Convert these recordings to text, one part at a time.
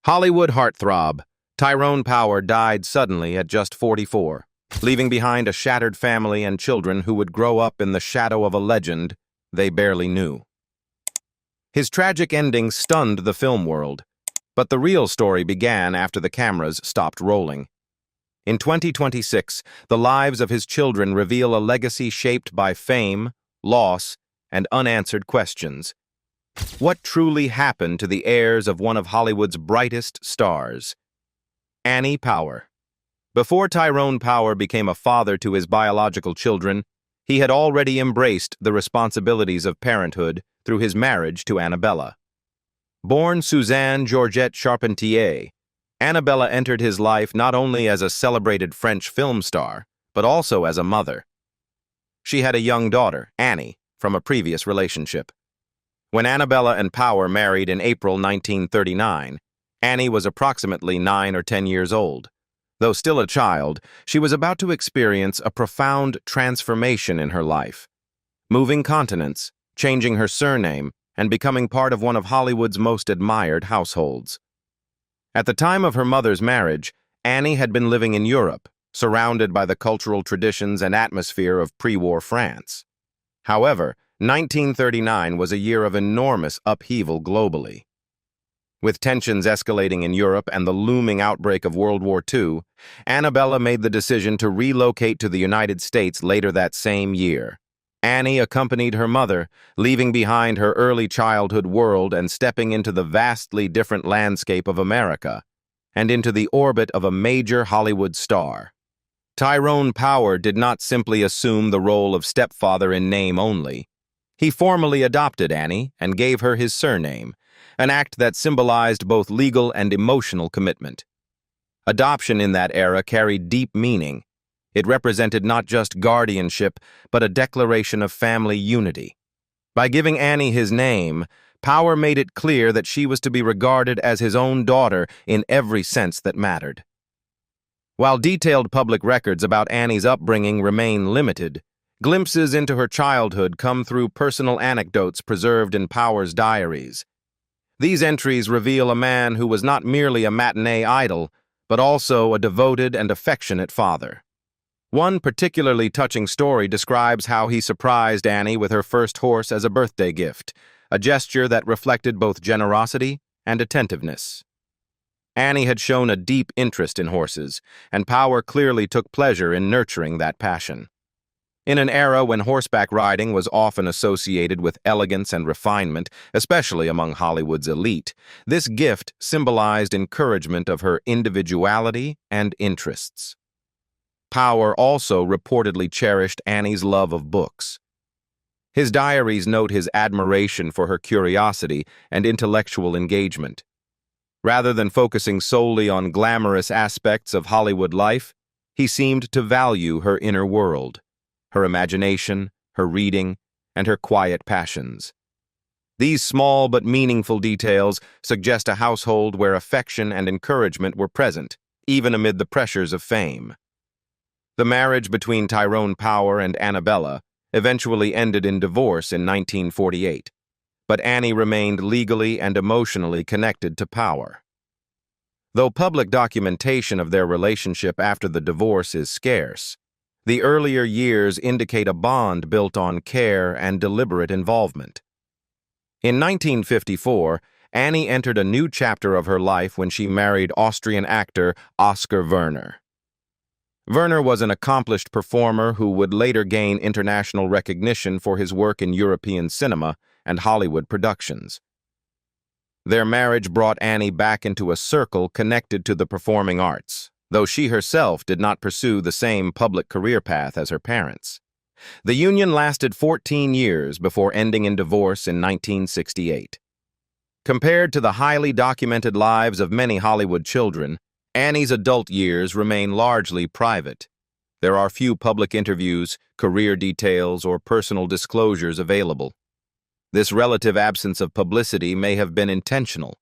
Hollywood heartthrob Tyrone Power died suddenly at just 44, leaving behind a shattered family and children who would grow up in the shadow of a legend they barely knew. His tragic ending stunned the film world, but the real story began after the cameras stopped rolling. In 2026, the lives of his children reveal a legacy shaped by fame, loss, and unanswered questions. What truly happened to the heirs of one of Hollywood's brightest stars? Annie Power. Before Tyrone Power became a father to his biological children, he had already embraced the responsibilities of parenthood through his marriage to Annabella. Born Suzanne Georgette Charpentier, Annabella entered his life not only as a celebrated French film star, but also as a mother. She had a young daughter, Annie, from a previous relationship. When Annabella and Power married in April 1939, Annie was approximately 9 or 10 years old. Though still a child, she was about to experience a profound transformation in her life, moving continents, changing her surname, and becoming part of one of Hollywood's most admired households. At the time of her mother's marriage, Annie had been living in Europe, surrounded by the cultural traditions and atmosphere of pre-war France. However, 1939 was a year of enormous upheaval globally. With tensions escalating in Europe and the looming outbreak of World War II, Annabella made the decision to relocate to the United States later that same year. Annie accompanied her mother, leaving behind her early childhood world and stepping into the vastly different landscape of America, and into the orbit of a major Hollywood star. Tyrone Power did not simply assume the role of stepfather in name only. He formally adopted Annie and gave her his surname, an act that symbolized both legal and emotional commitment. Adoption in that era carried deep meaning. It represented not just guardianship, but a declaration of family unity. By giving Annie his name, Power made it clear that she was to be regarded as his own daughter in every sense that mattered. While detailed public records about Annie's upbringing remain limited, glimpses into her childhood come through personal anecdotes preserved in Power's diaries. These entries reveal a man who was not merely a matinee idol, but also a devoted and affectionate father. One particularly touching story describes how he surprised Annie with her first horse as a birthday gift, a gesture that reflected both generosity and attentiveness. Annie had shown a deep interest in horses, and Power clearly took pleasure in nurturing that passion. In an era when horseback riding was often associated with elegance and refinement, especially among Hollywood's elite, this gift symbolized encouragement of her individuality and interests. Power also reportedly cherished Annie's love of books. His diaries note his admiration for her curiosity and intellectual engagement. Rather than focusing solely on glamorous aspects of Hollywood life, he seemed to value her inner world, her imagination, her reading, and her quiet passions. These small but meaningful details suggest a household where affection and encouragement were present, even amid the pressures of fame. The marriage between Tyrone Power and Annabella eventually ended in divorce in 1948, but Annie remained legally and emotionally connected to Power. Though public documentation of their relationship after the divorce is scarce, the earlier years indicate a bond built on care and deliberate involvement. In 1954, Annie entered a new chapter of her life when she married Austrian actor Oskar Werner. Werner was an accomplished performer who would later gain international recognition for his work in European cinema and Hollywood productions. Their marriage brought Annie back into a circle connected to the performing arts, though she herself did not pursue the same public career path as her parents. The union lasted 14 years before ending in divorce in 1968. Compared to the highly documented lives of many Hollywood children, Annie's adult years remain largely private. There are few public interviews, career details, or personal disclosures available. This relative absence of publicity may have been intentional,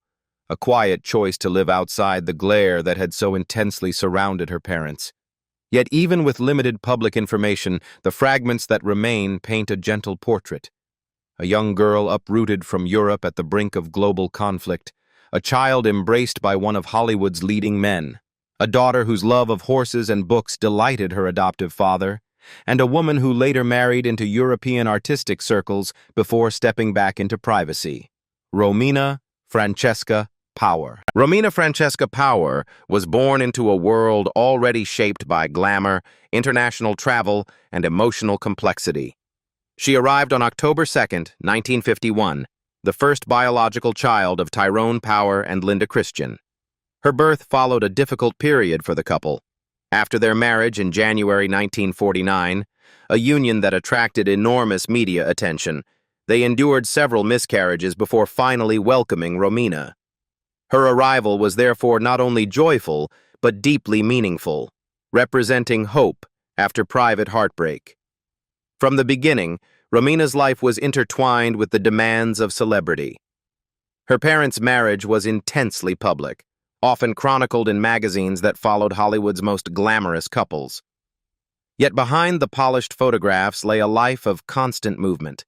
a quiet choice to live outside the glare that had so intensely surrounded her parents. Yet even with limited public information, the fragments that remain paint a gentle portrait. A young girl uprooted from Europe at the brink of global conflict, a child embraced by one of Hollywood's leading men, a daughter whose love of horses and books delighted her adoptive father, and a woman who later married into European artistic circles before stepping back into privacy. Romina Francesca Power. Romina Francesca Power was born into a world already shaped by glamour, international travel, and emotional complexity. She arrived on October 2nd, 1951, the first biological child of Tyrone Power and Linda Christian. Her birth followed a difficult period for the couple. After their marriage in January 1949, a union that attracted enormous media attention, they endured several miscarriages before finally welcoming Romina. Her arrival was therefore not only joyful, but deeply meaningful, representing hope after private heartbreak. From the beginning, Romina's life was intertwined with the demands of celebrity. Her parents' marriage was intensely public, often chronicled in magazines that followed Hollywood's most glamorous couples. Yet behind the polished photographs lay a life of constant movement.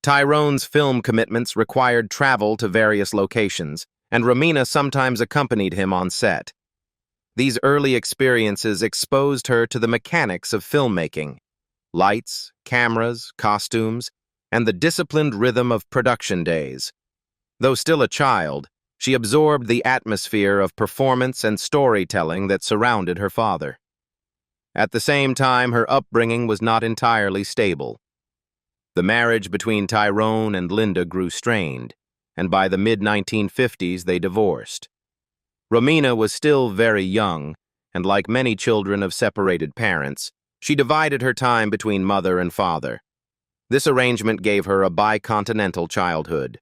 Tyrone's film commitments required travel to various locations, and Romina sometimes accompanied him on set. These early experiences exposed her to the mechanics of filmmaking: lights, cameras, costumes, and the disciplined rhythm of production days. Though still a child, she absorbed the atmosphere of performance and storytelling that surrounded her father. At the same time, her upbringing was not entirely stable. The marriage between Tyrone and Linda grew strained, and by the mid-1950s they divorced. Romina was still very young, and like many children of separated parents, she divided her time between mother and father. This arrangement gave her a bicontinental childhood.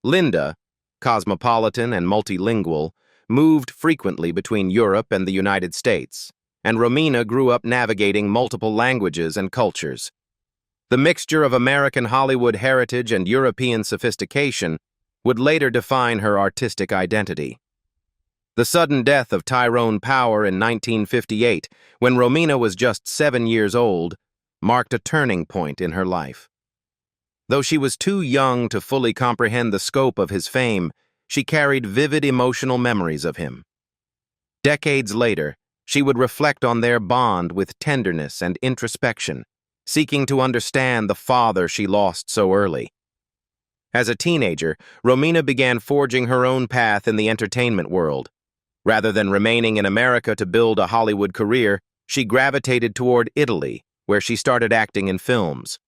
Linda, cosmopolitan and multilingual, moved frequently between Europe and the United States, and Romina grew up navigating multiple languages and cultures. The mixture of American Hollywood heritage and European sophistication would later define her artistic identity. The sudden death of Tyrone Power in 1958, when Romina was just 7 years old, marked a turning point in her life. Though she was too young to fully comprehend the scope of his fame, she carried vivid emotional memories of him. Decades later, she would reflect on their bond with tenderness and introspection, seeking to understand the father she lost so early. As a teenager, Romina began forging her own path in the entertainment world. Rather than remaining in America to build a Hollywood career, she gravitated toward Italy, where she started acting in films.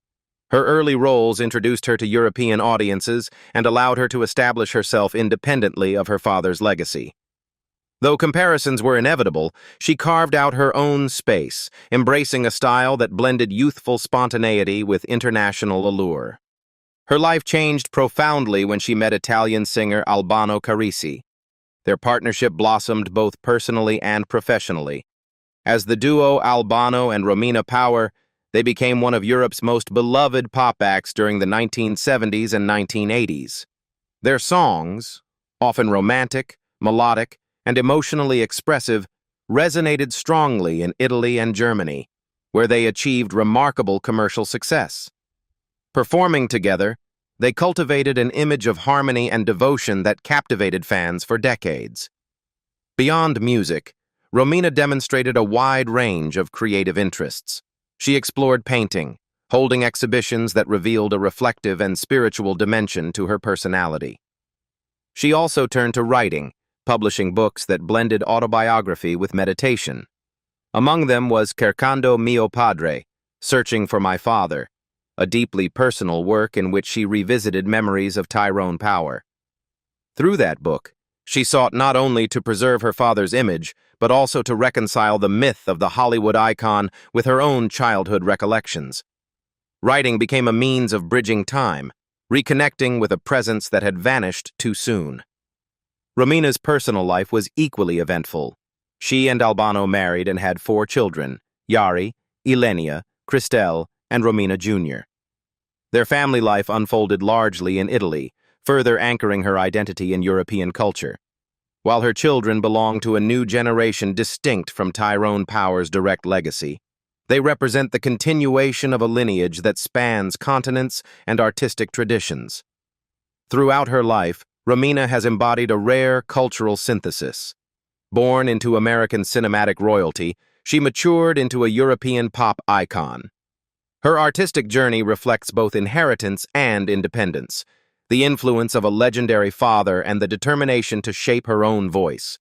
Her early roles introduced her to European audiences and allowed her to establish herself independently of her father's legacy. Though comparisons were inevitable, she carved out her own space, embracing a style that blended youthful spontaneity with international allure. Her life changed profoundly when she met Italian singer Albano Carisi. Their partnership blossomed both personally and professionally. As the duo Albano and Romina Power, they became one of Europe's most beloved pop acts during the 1970s and 1980s. Their songs, often romantic, melodic, and emotionally expressive, resonated strongly in Italy and Germany, where they achieved remarkable commercial success. Performing together, they cultivated an image of harmony and devotion that captivated fans for decades. Beyond music, Romina demonstrated a wide range of creative interests. She explored painting, holding exhibitions that revealed a reflective and spiritual dimension to her personality. She also turned to writing, publishing books that blended autobiography with meditation. Among them was Cercando Mio Padre, Searching for My Father, a deeply personal work in which she revisited memories of Tyrone Power. Through that book, she sought not only to preserve her father's image, but also to reconcile the myth of the Hollywood icon with her own childhood recollections. Writing became a means of bridging time, reconnecting with a presence that had vanished too soon. Romina's personal life was equally eventful. She and Albano married and had 4 children: Yari, Ilenia, Christelle, and Romina Jr. Their family life unfolded largely in Italy, further anchoring her identity in European culture. While her children belong to a new generation distinct from Tyrone Power's direct legacy, they represent the continuation of a lineage that spans continents and artistic traditions. Throughout her life, Romina has embodied a rare cultural synthesis. Born into American cinematic royalty, she matured into a European pop icon. Her artistic journey reflects both inheritance and independence, the influence of a legendary father and the determination to shape her own voice.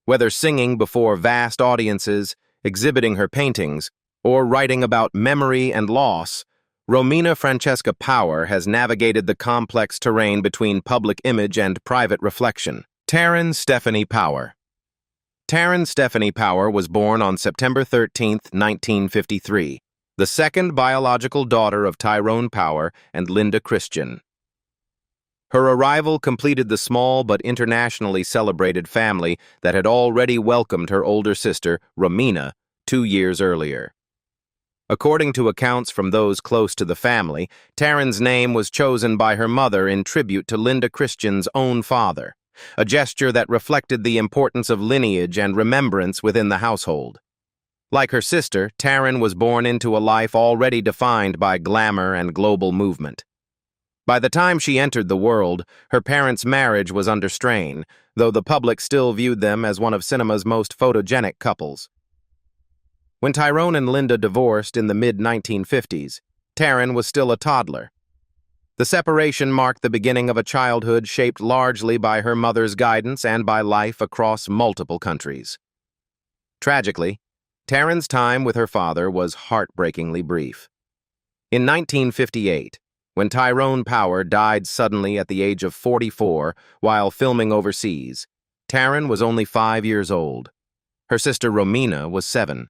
Whether singing before vast audiences, exhibiting her paintings, or writing about memory and loss, Romina Francesca Power has navigated the complex terrain between public image and private reflection. Taryn Stephanie Power. Taryn Stephanie Power was born on September 13, 1953, the second biological daughter of Tyrone Power and Linda Christian. Her arrival completed the small but internationally celebrated family that had already welcomed her older sister, Romina, 2 years earlier. According to accounts from those close to the family, Taryn's name was chosen by her mother in tribute to Linda Christian's own father, a gesture that reflected the importance of lineage and remembrance within the household. Like her sister, Taryn was born into a life already defined by glamour and global movement. By the time she entered the world, her parents' marriage was under strain, though the public still viewed them as one of cinema's most photogenic couples. When Tyrone and Linda divorced in the mid-1950s, Taryn was still a toddler. The separation marked the beginning of a childhood shaped largely by her mother's guidance and by life across multiple countries. Tragically, Taryn's time with her father was heartbreakingly brief. In 1958, when Tyrone Power died suddenly at the age of 44 while filming overseas, Taryn was only 5 years old. Her sister Romina was 7.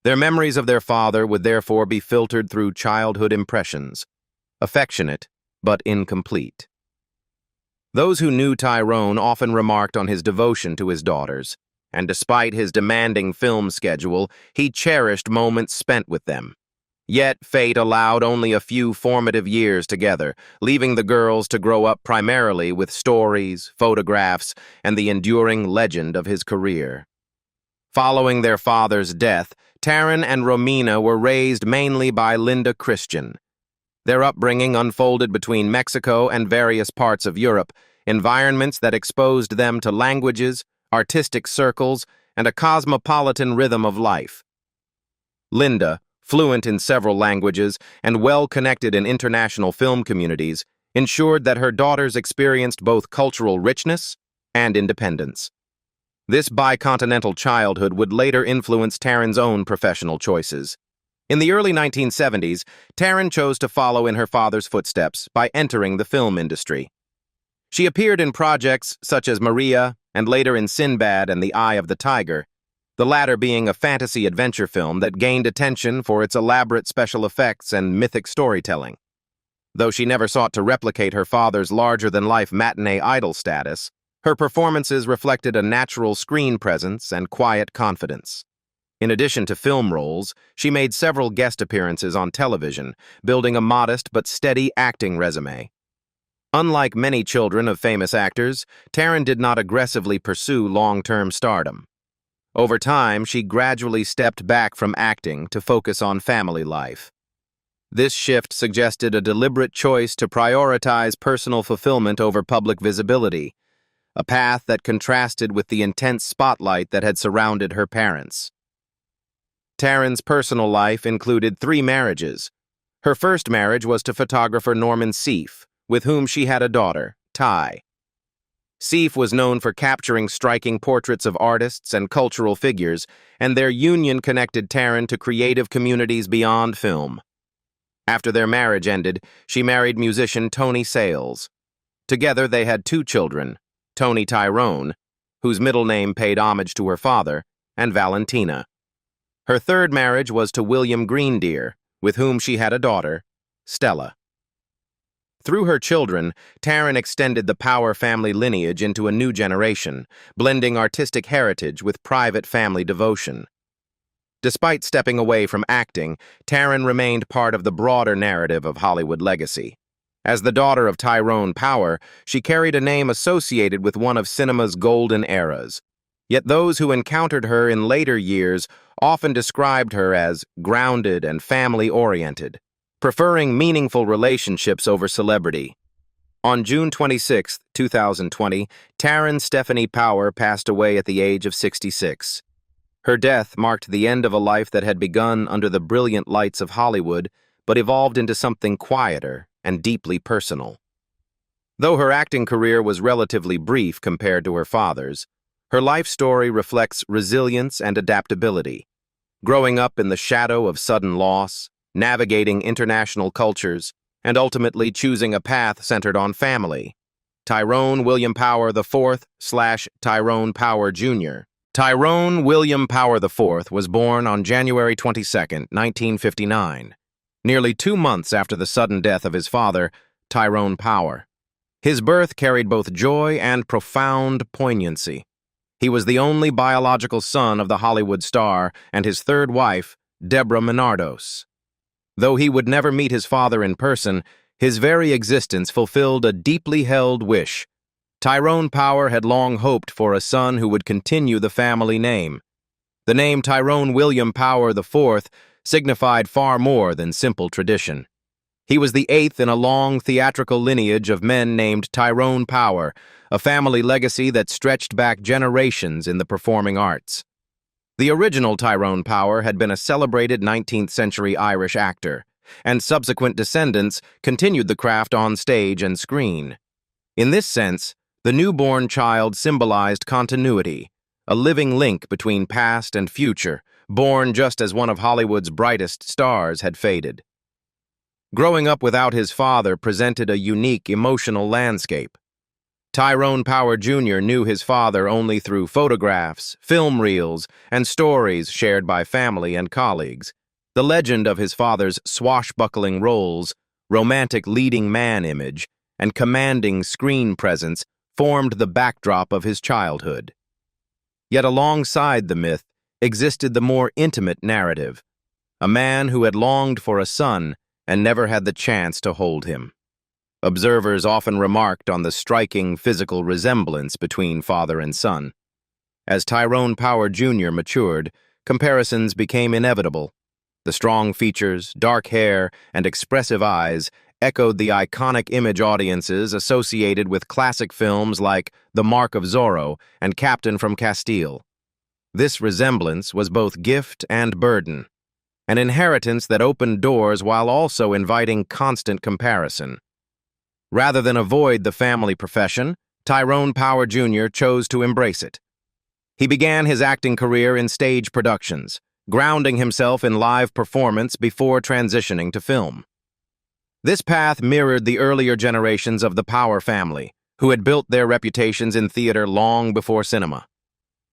Their memories of their father would therefore be filtered through childhood impressions, affectionate but incomplete. Those who knew Tyrone often remarked on his devotion to his daughters, and despite his demanding film schedule, he cherished moments spent with them. Yet fate allowed only a few formative years together, leaving the girls to grow up primarily with stories, photographs, and the enduring legend of his career. Following their father's death, Taryn and Romina were raised mainly by Linda Christian. Their upbringing unfolded between Mexico and various parts of Europe, environments that exposed them to languages, artistic circles, and a cosmopolitan rhythm of life. Linda, fluent in several languages and well-connected in international film communities, ensured that her daughters experienced both cultural richness and independence. This bicontinental childhood would later influence Taryn's own professional choices. In the early 1970s, Taryn chose to follow in her father's footsteps by entering the film industry. She appeared in projects such as Maria and later in Sinbad and the Eye of the Tiger, the latter being a fantasy adventure film that gained attention for its elaborate special effects and mythic storytelling. Though she never sought to replicate her father's larger-than-life matinee idol status, her performances reflected a natural screen presence and quiet confidence. In addition to film roles, she made several guest appearances on television, building a modest but steady acting resume. Unlike many children of famous actors, Taryn did not aggressively pursue long-term stardom. Over time, she gradually stepped back from acting to focus on family life. This shift suggested a deliberate choice to prioritize personal fulfillment over public visibility, a path that contrasted with the intense spotlight that had surrounded her parents. Taryn's personal life included 3 marriages. Her first marriage was to photographer Norman Seeff, with whom she had a daughter, Ty. Seeff was known for capturing striking portraits of artists and cultural figures, and their union connected Taryn to creative communities beyond film. After their marriage ended, she married musician Tony Sales. Together they had 2 children, Tony Tyrone, whose middle name paid homage to her father, and Valentina. Her third marriage was to William Greendeer, with whom she had a daughter, Stella. Through her children, Taryn extended the Power family lineage into a new generation, blending artistic heritage with private family devotion. Despite stepping away from acting, Taryn remained part of the broader narrative of Hollywood legacy. As the daughter of Tyrone Power, she carried a name associated with one of cinema's golden eras. Yet those who encountered her in later years often described her as grounded and family-oriented, preferring meaningful relationships over celebrity. On June 26, 2020, Taryn Stephanie Power passed away at the age of 66. Her death marked the end of a life that had begun under the brilliant lights of Hollywood, but evolved into something quieter and deeply personal. Though her acting career was relatively brief compared to her father's, her life story reflects resilience and adaptability. Growing up in the shadow of sudden loss, navigating international cultures, and ultimately choosing a path centered on family. Tyrone William Power IV/Tyrone Power Jr. Tyrone William Power IV was born on January 22, 1959, nearly 2 months after the sudden death of his father, Tyrone Power. His birth carried both joy and profound poignancy. He was the only biological son of the Hollywood star and his third wife, Deborah Menardos. Though he would never meet his father in person, his very existence fulfilled a deeply held wish. Tyrone Power had long hoped for a son who would continue the family name. The name Tyrone William Power IV signified far more than simple tradition. He was the eighth in a long theatrical lineage of men named Tyrone Power, a family legacy that stretched back generations in the performing arts. The original Tyrone Power had been a celebrated 19th-century Irish actor, and subsequent descendants continued the craft on stage and screen. In this sense, the newborn child symbolized continuity, a living link between past and future, born just as one of Hollywood's brightest stars had faded. Growing up without his father presented a unique emotional landscape. Tyrone Power Jr. knew his father only through photographs, film reels, and stories shared by family and colleagues. The legend of his father's swashbuckling roles, romantic leading man image, and commanding screen presence formed the backdrop of his childhood. Yet alongside the myth existed the more intimate narrative, a man who had longed for a son and never had the chance to hold him. Observers often remarked on the striking physical resemblance between father and son. As Tyrone Power Jr. matured, comparisons became inevitable. The strong features, dark hair, and expressive eyes echoed the iconic image audiences associated with classic films like The Mark of Zorro and Captain from Castile. This resemblance was both gift and burden, an inheritance that opened doors while also inviting constant comparison. Rather than avoid the family profession, Tyrone Power Jr. chose to embrace it. He began his acting career in stage productions, grounding himself in live performance before transitioning to film. This path mirrored the earlier generations of the Power family, who had built their reputations in theater long before cinema.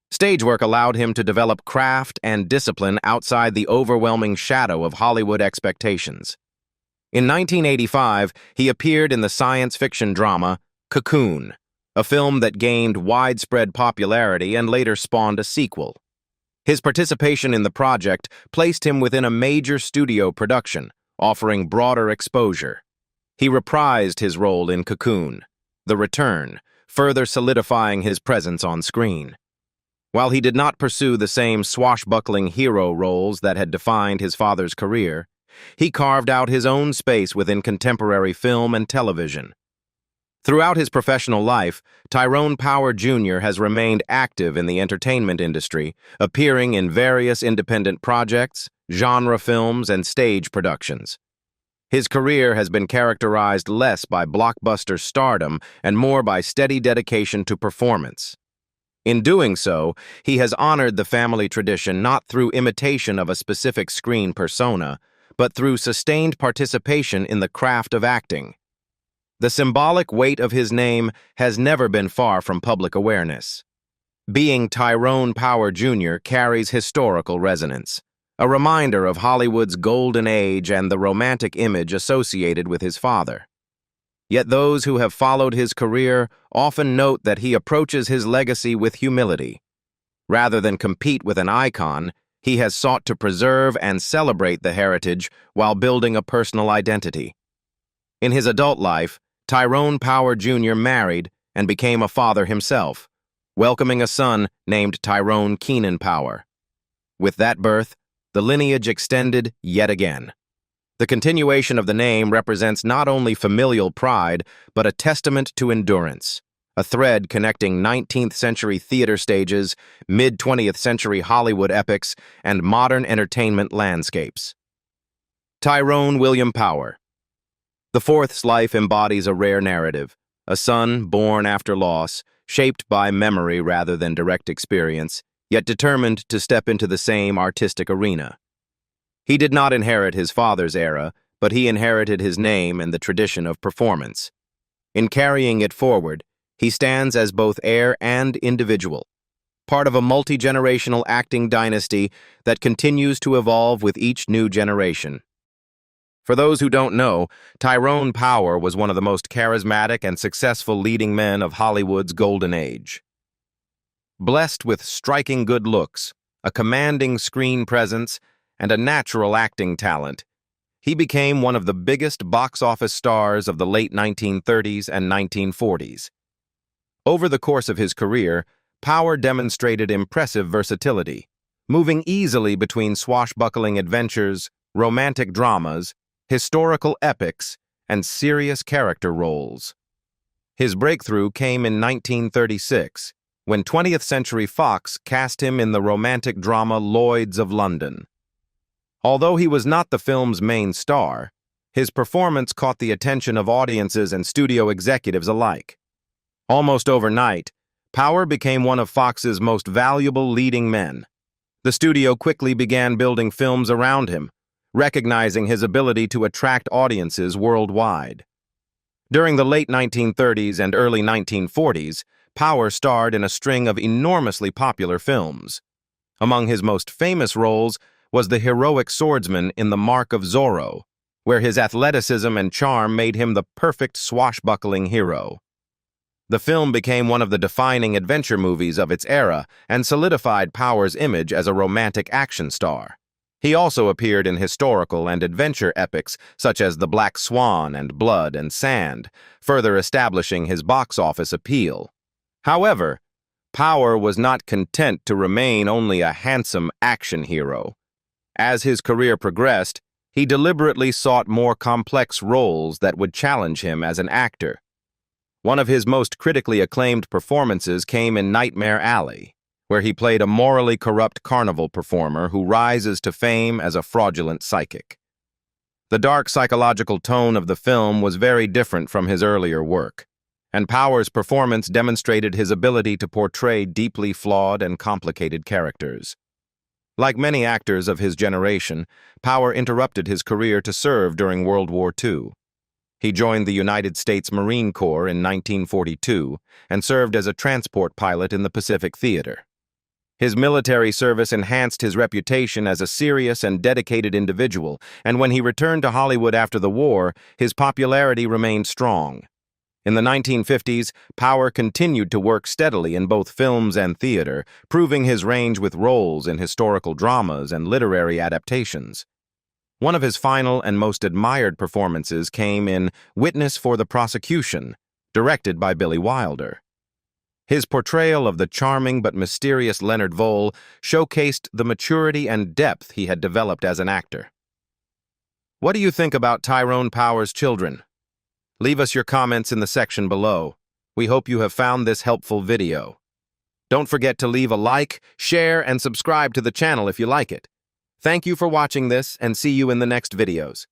Stage work allowed him to develop craft and discipline outside the overwhelming shadow of Hollywood expectations. In 1985, he appeared in the science fiction drama Cocoon, a film that gained widespread popularity and later spawned a sequel. His participation in the project placed him within a major studio production, offering broader exposure. He reprised his role in Cocoon, The Return, further solidifying his presence on screen. While he did not pursue the same swashbuckling hero roles that had defined his father's career, he carved out his own space within contemporary film and television. Throughout his professional life, Tyrone Power Jr. has remained active in the entertainment industry, appearing in various independent projects, genre films, and stage productions. His career has been characterized less by blockbuster stardom and more by steady dedication to performance. In doing so, he has honored the family tradition not through imitation of a specific screen persona, but through sustained participation in the craft of acting. The symbolic weight of his name has never been far from public awareness. Being Tyrone Power Jr. carries historical resonance, a reminder of Hollywood's golden age and the romantic image associated with his father. Yet those who have followed his career often note that he approaches his legacy with humility. Rather than compete with an icon, he has sought to preserve and celebrate the heritage while building a personal identity. In his adult life, Tyrone Power Jr. married and became a father himself, welcoming a son named Tyrone Keenan Power. With that birth, the lineage extended yet again. The continuation of the name represents not only familial pride, but a testament to endurance, a thread connecting 19th century theater stages, mid-20th century Hollywood epics, and modern entertainment landscapes. Tyrone William Power. The Fourth's life embodies a rare narrative, a son born after loss, shaped by memory rather than direct experience, yet determined to step into the same artistic arena. He did not inherit his father's era, but he inherited his name and the tradition of performance. In carrying it forward, he stands as both heir and individual, part of a multi-generational acting dynasty that continues to evolve with each new generation. For those who don't know, Tyrone Power was one of the most charismatic and successful leading men of Hollywood's golden age. Blessed with striking good looks, a commanding screen presence, and a natural acting talent, he became one of the biggest box office stars of the late 1930s and 1940s. Over the course of his career, Power demonstrated impressive versatility, moving easily between swashbuckling adventures, romantic dramas, historical epics, and serious character roles. His breakthrough came in 1936, when 20th Century Fox cast him in the romantic drama Lloyds of London. Although he was not the film's main star, his performance caught the attention of audiences and studio executives alike. Almost overnight, Power became one of Fox's most valuable leading men. The studio quickly began building films around him, recognizing his ability to attract audiences worldwide. During the late 1930s and early 1940s, Power starred in a string of enormously popular films. Among his most famous roles was the heroic swordsman in The Mark of Zorro, where his athleticism and charm made him the perfect swashbuckling hero. The film became one of the defining adventure movies of its era and solidified Power's image as a romantic action star. He also appeared in historical and adventure epics such as The Black Swan and Blood and Sand, further establishing his box office appeal. However, Power was not content to remain only a handsome action hero. As his career progressed, he deliberately sought more complex roles that would challenge him as an actor. One of his most critically acclaimed performances came in Nightmare Alley, where he played a morally corrupt carnival performer who rises to fame as a fraudulent psychic. The dark psychological tone of the film was very different from his earlier work, and Power's performance demonstrated his ability to portray deeply flawed and complicated characters. Like many actors of his generation, Power interrupted his career to serve during World War II. He joined the United States Marine Corps in 1942 and served as a transport pilot in the Pacific Theater. His military service enhanced his reputation as a serious and dedicated individual, and when he returned to Hollywood after the war, his popularity remained strong. In the 1950s, Power continued to work steadily in both films and theater, proving his range with roles in historical dramas and literary adaptations. One of his final and most admired performances came in Witness for the Prosecution, directed by Billy Wilder. His portrayal of the charming but mysterious Leonard Vole showcased the maturity and depth he had developed as an actor. What do you think about Tyrone Power's children? Leave us your comments in the section below. We hope you have found this helpful video. Don't forget to leave a like, share, and subscribe to the channel if you like it. Thank you for watching this, and see you in the next videos.